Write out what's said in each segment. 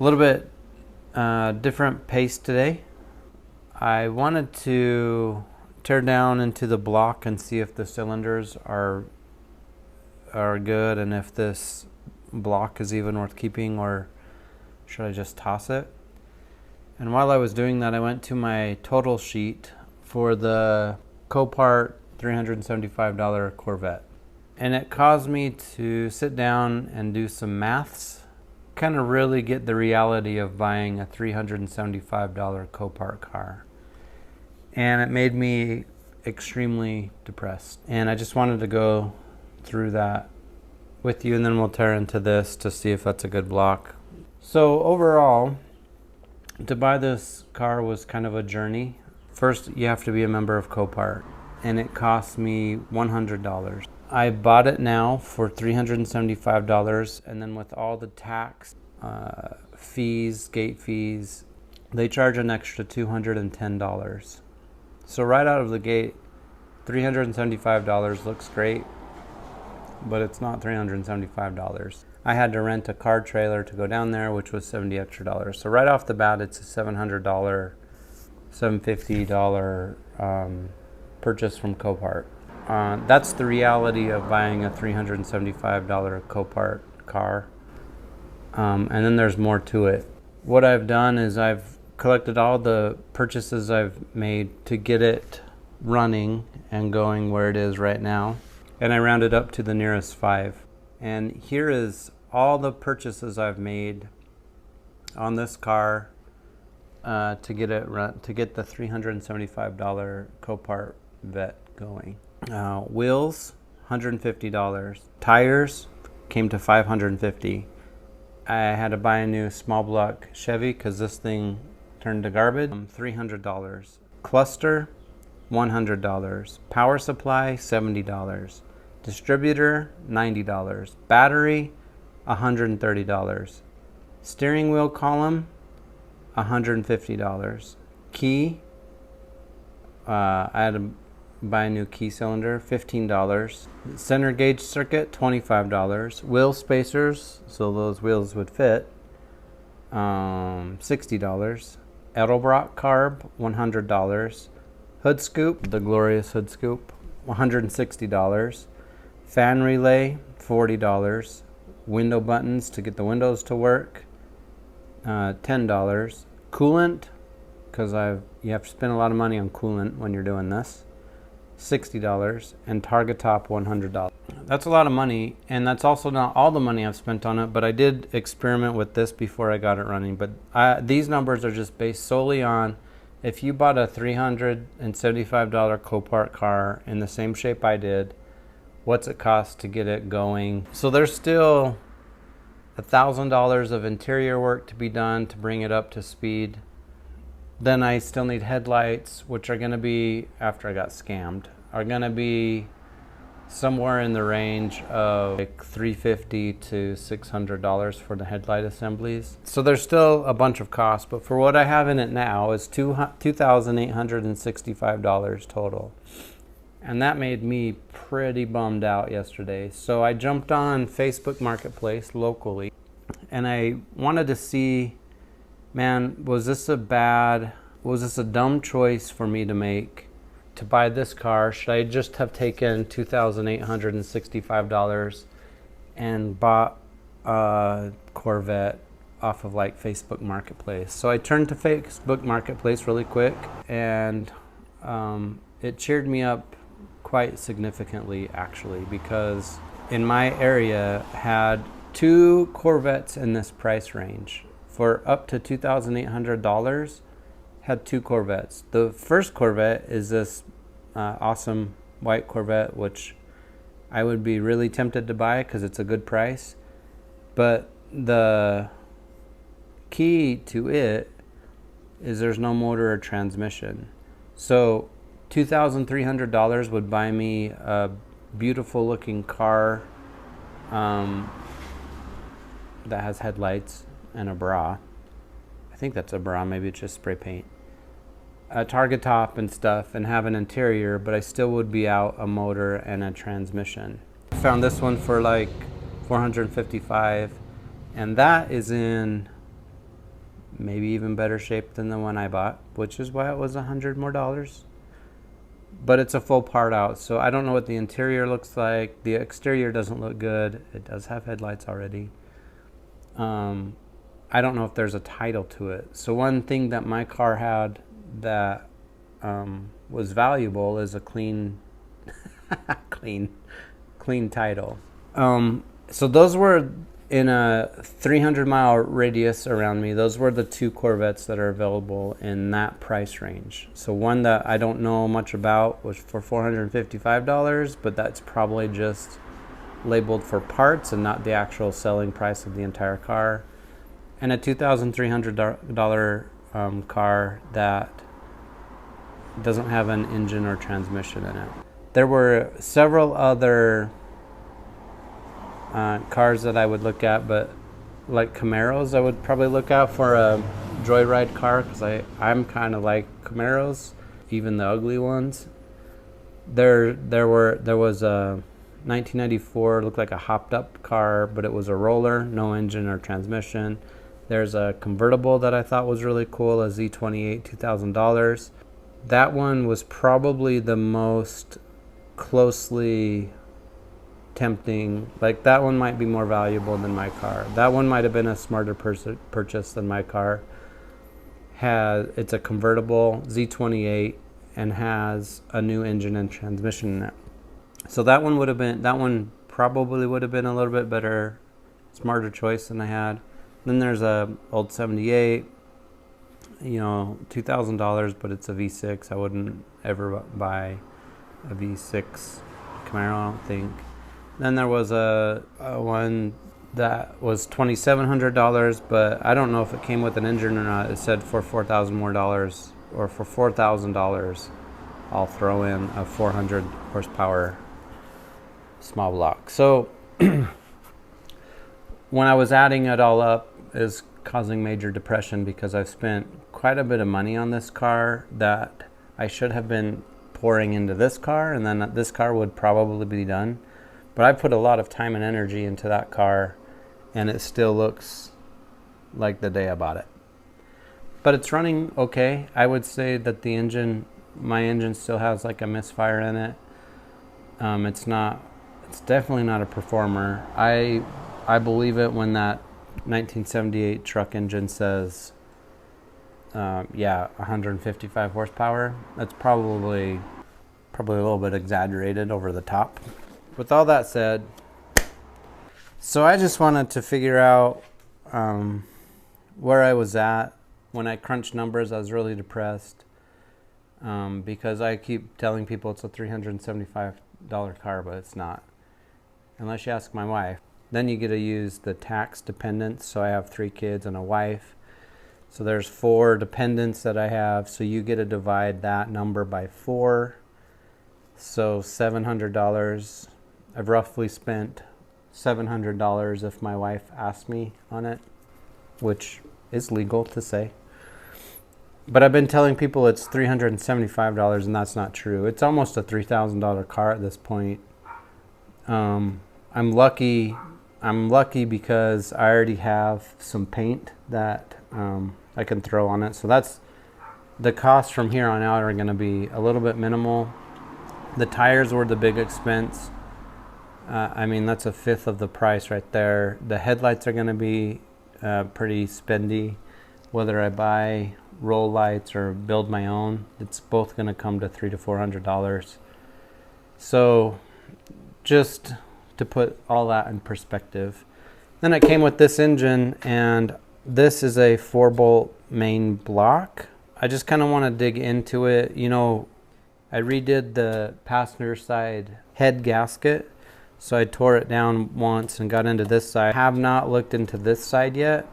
A little bit different pace today. I wanted to tear down into the block and see if the cylinders are good and if this block is even worth keeping, or should I just toss it? And while I was doing that, I went to my total sheet for the Copart $375 Corvette. And it caused me to sit down and do some maths, kind of really get the reality of buying a $375 Copart car. And it made me extremely depressed. And I just wanted to go through that with you, and then we'll tear into this to see if that's a good block. So overall, to buy this car was kind of a journey. First, you have to be a member of Copart, and it cost me $100. I bought it now for $375, and then with all the tax, fees, gate fees, they charge an extra $210. So right out of the gate, $375 looks great, but it's not $375. I had to rent a car trailer to go down there, which was $70 extra. So right off the bat, it's a $700, $750 purchase from Copart. That's the reality of buying a $375 Copart car. And then there's more to it. What I've done is I've collected all the purchases I've made to get it running and going where it is right now. And I rounded up to the nearest 5. And here is all the purchases I've made on this car to get the $375 Copart Vet going. Wheels, $150. Tires came to $550. I had to buy a new small block Chevy because this thing turned to garbage. $300. Cluster, $100. Power supply, $70. Distributor, $90. Battery, $130. Steering wheel column, $150. Key, I had to buy a new key cylinder, $15. Center gauge circuit, $25. Wheel spacers, so those wheels would fit, $60. Edelbrock carb, $100. Hood scoop, the glorious hood scoop, $160. Fan relay, $40. Window buttons to get the windows to work, $10. Coolant, because you have to spend a lot of money on coolant when you're doing this, $60. And target top, $100. That's a lot of money, and that's also not all the money I've spent on it, but I did experiment with this before I got it running. But these numbers are just based solely on if you bought a $375 Copart car in the same shape I did, what's it cost to get it going? So there's still $1,000 of interior work to be done to bring it up to speed. Then I still need headlights, which are going to be, after I got scammed, are going to be somewhere in the range of like $350 to $600 for the headlight assemblies. So there's still a bunch of costs, but for what I have in it now is $2,865 total. And that made me pretty bummed out yesterday. So I jumped on Facebook Marketplace locally, and I wanted to see, man, was this a dumb choice for me to make to buy this car? Should I just have taken $2,865 and bought a Corvette off of like Facebook Marketplace? So I turned to Facebook Marketplace really quick, and it cheered me up quite significantly, actually, because in my area had 2 Corvettes in this price range for up to $2,800. Had 2 Corvettes. The first Corvette is this awesome white Corvette, which I would be really tempted to buy because it's a good price. But the key to it is there's no motor or transmission. So $2,300 would buy me a beautiful looking car that has headlights and a bra. I think that's a bra, maybe it's just spray paint. A target top and stuff, and have an interior, but I still would be out a motor and a transmission. I found this one for like $455, and that is in maybe even better shape than the one I bought, which is why it was $100 more. But it's a full part out, so I don't know what the interior looks like. The exterior doesn't look good. It does have headlights already. I don't know if there's a title to it. So one thing that my car had that was valuable is a clean title. So those were in a 300-mile radius around me. Those were the two Corvettes that are available in that price range. So one that I don't know much about was for $455, but that's probably just labeled for parts and not the actual selling price of the entire car. And a $2,300 car that doesn't have an engine or transmission in it. There were several other cars that I would look at, but like Camaros, I would probably look out for a joyride car, because I'm kind of like Camaros, even the ugly ones. There was a 1994, looked like a hopped up car, but it was a roller, no engine or transmission. There's a convertible that I thought was really cool, a Z28, $2,000. That one was probably the most closely tempting. Like, that one might be more valuable than my car. That one might have been a smarter purchase than my car. It's a convertible Z28 and has a new engine and transmission in it. So that one probably would have been a little bit better, smarter choice than I had. Then there's a old 78, $2,000, but it's a V6. I wouldn't ever buy a V6 Camaro, I don't think. Then there was a one that was $2,700, but I don't know if it came with an engine or not. It said for $4,000 more, or for $4,000, I'll throw in a 400 horsepower small block. So when I was adding it all up, is causing major depression, because I've spent quite a bit of money on this car that I should have been pouring into this car, and then this car would probably be done. But I put a lot of time and energy into that car, and it still looks like the day I bought it. But it's running okay. I would say that my engine still has like a misfire in it. It's definitely not a performer. I believe it when that 1978 truck engine says, 155 horsepower. That's probably a little bit exaggerated, over the top. With all that said, so I just wanted to figure out where I was at. When I crunched numbers, I was really depressed, because I keep telling people it's a $375 car, but it's not, unless you ask my wife. Then you get to use the tax dependents. So I have 3 kids and a wife. So there's 4 dependents that I have. So you get to divide that number by 4. So $700. I've roughly spent $700 if my wife asks me on it, which is legal to say. But I've been telling people it's $375, and that's not true. It's almost a $3,000 car at this point. I'm lucky because I already have some paint that I can throw on it. So that's the costs from here on out are going to be a little bit minimal. The tires were the big expense. That's a fifth of the price right there. The headlights are going to be pretty spendy. Whether I buy roll lights or build my own, it's both going to come to $300 to $400. So just to put all that in perspective. Then it came with this engine, and this is a 4-bolt main block. I just kind of want to dig into it. I redid the passenger side head gasket, so I tore it down once and got into this side. I have not looked into this side yet,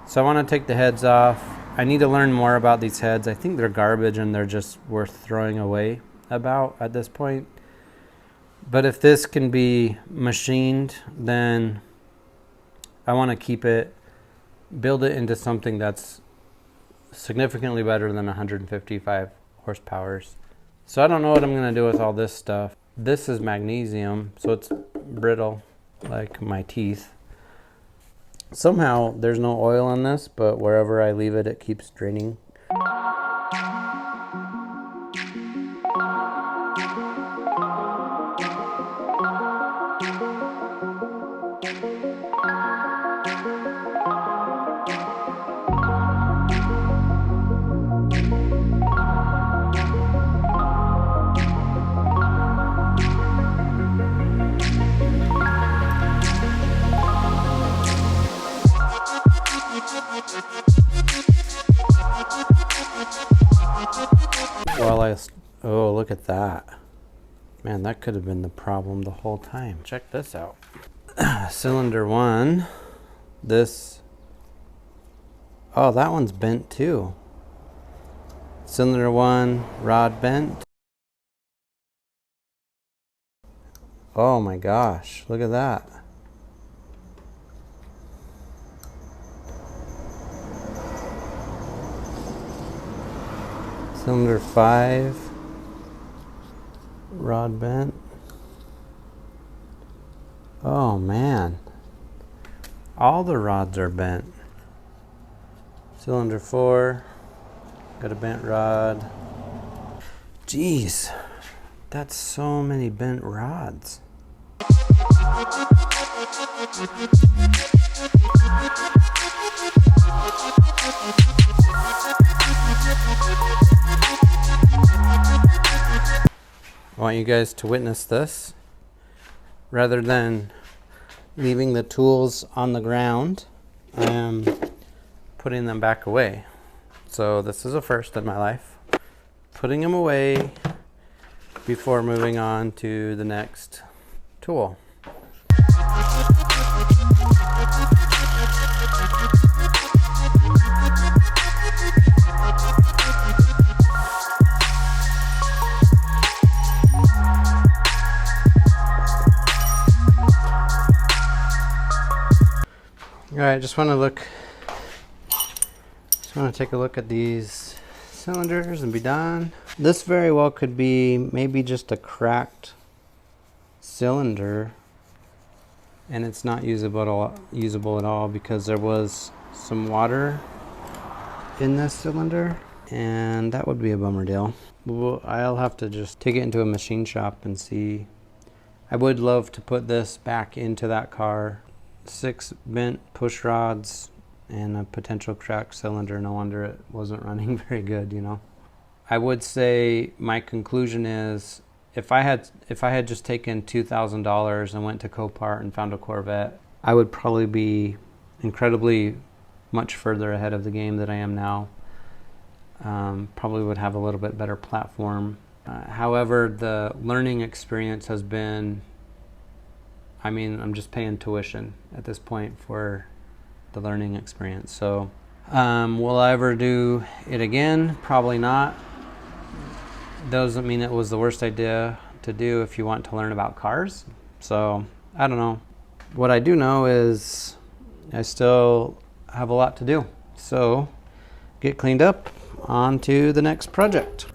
so I want to take the heads off. I need to learn more about these heads. I think they're garbage and they're just worth throwing away at this point. But if this can be machined, then I want to keep it, build it into something that's significantly better than 155 horsepower. So I don't know what I'm going to do with all this stuff. This is magnesium, so it's brittle like my teeth. Somehow there's no oil on this, but wherever I leave it, it keeps draining. Oh, look at that. Man, that could have been the problem the whole time. Check this out. Cylinder 1. Oh, that one's bent too. Cylinder 1, rod bent. Oh my gosh, look at that. Cylinder 5, rod bent. Oh man, all the rods are bent. Cylinder 4, got a bent rod. Jeez, that's so many bent rods. I want you guys to witness this. Rather than leaving the tools on the ground, I am putting them back away. So this is a first in my life. Putting them away before moving on to the next tool. All right, just want to take a look at these cylinders and be done. This very well could be maybe just a cracked cylinder, and it's not usable at all because there was some water in this cylinder, and that would be a bummer deal. I'll have to just take it into a machine shop and see. I would love to put this back into that car. 6 bent push rods and a potential cracked cylinder. No wonder it wasn't running very good, you know. I would say my conclusion is if I had just taken $2,000 and went to Copart and found a Corvette, I would probably be incredibly much further ahead of the game than I am now. Probably would have a little bit better platform. However, the learning experience has been, I mean, I'm just paying tuition at this point for the learning experience. So will I ever do it again? Probably not. Doesn't mean it was the worst idea to do if you want to learn about cars. So I don't know. What I do know is I still have a lot to do. So get cleaned up, on to the next project.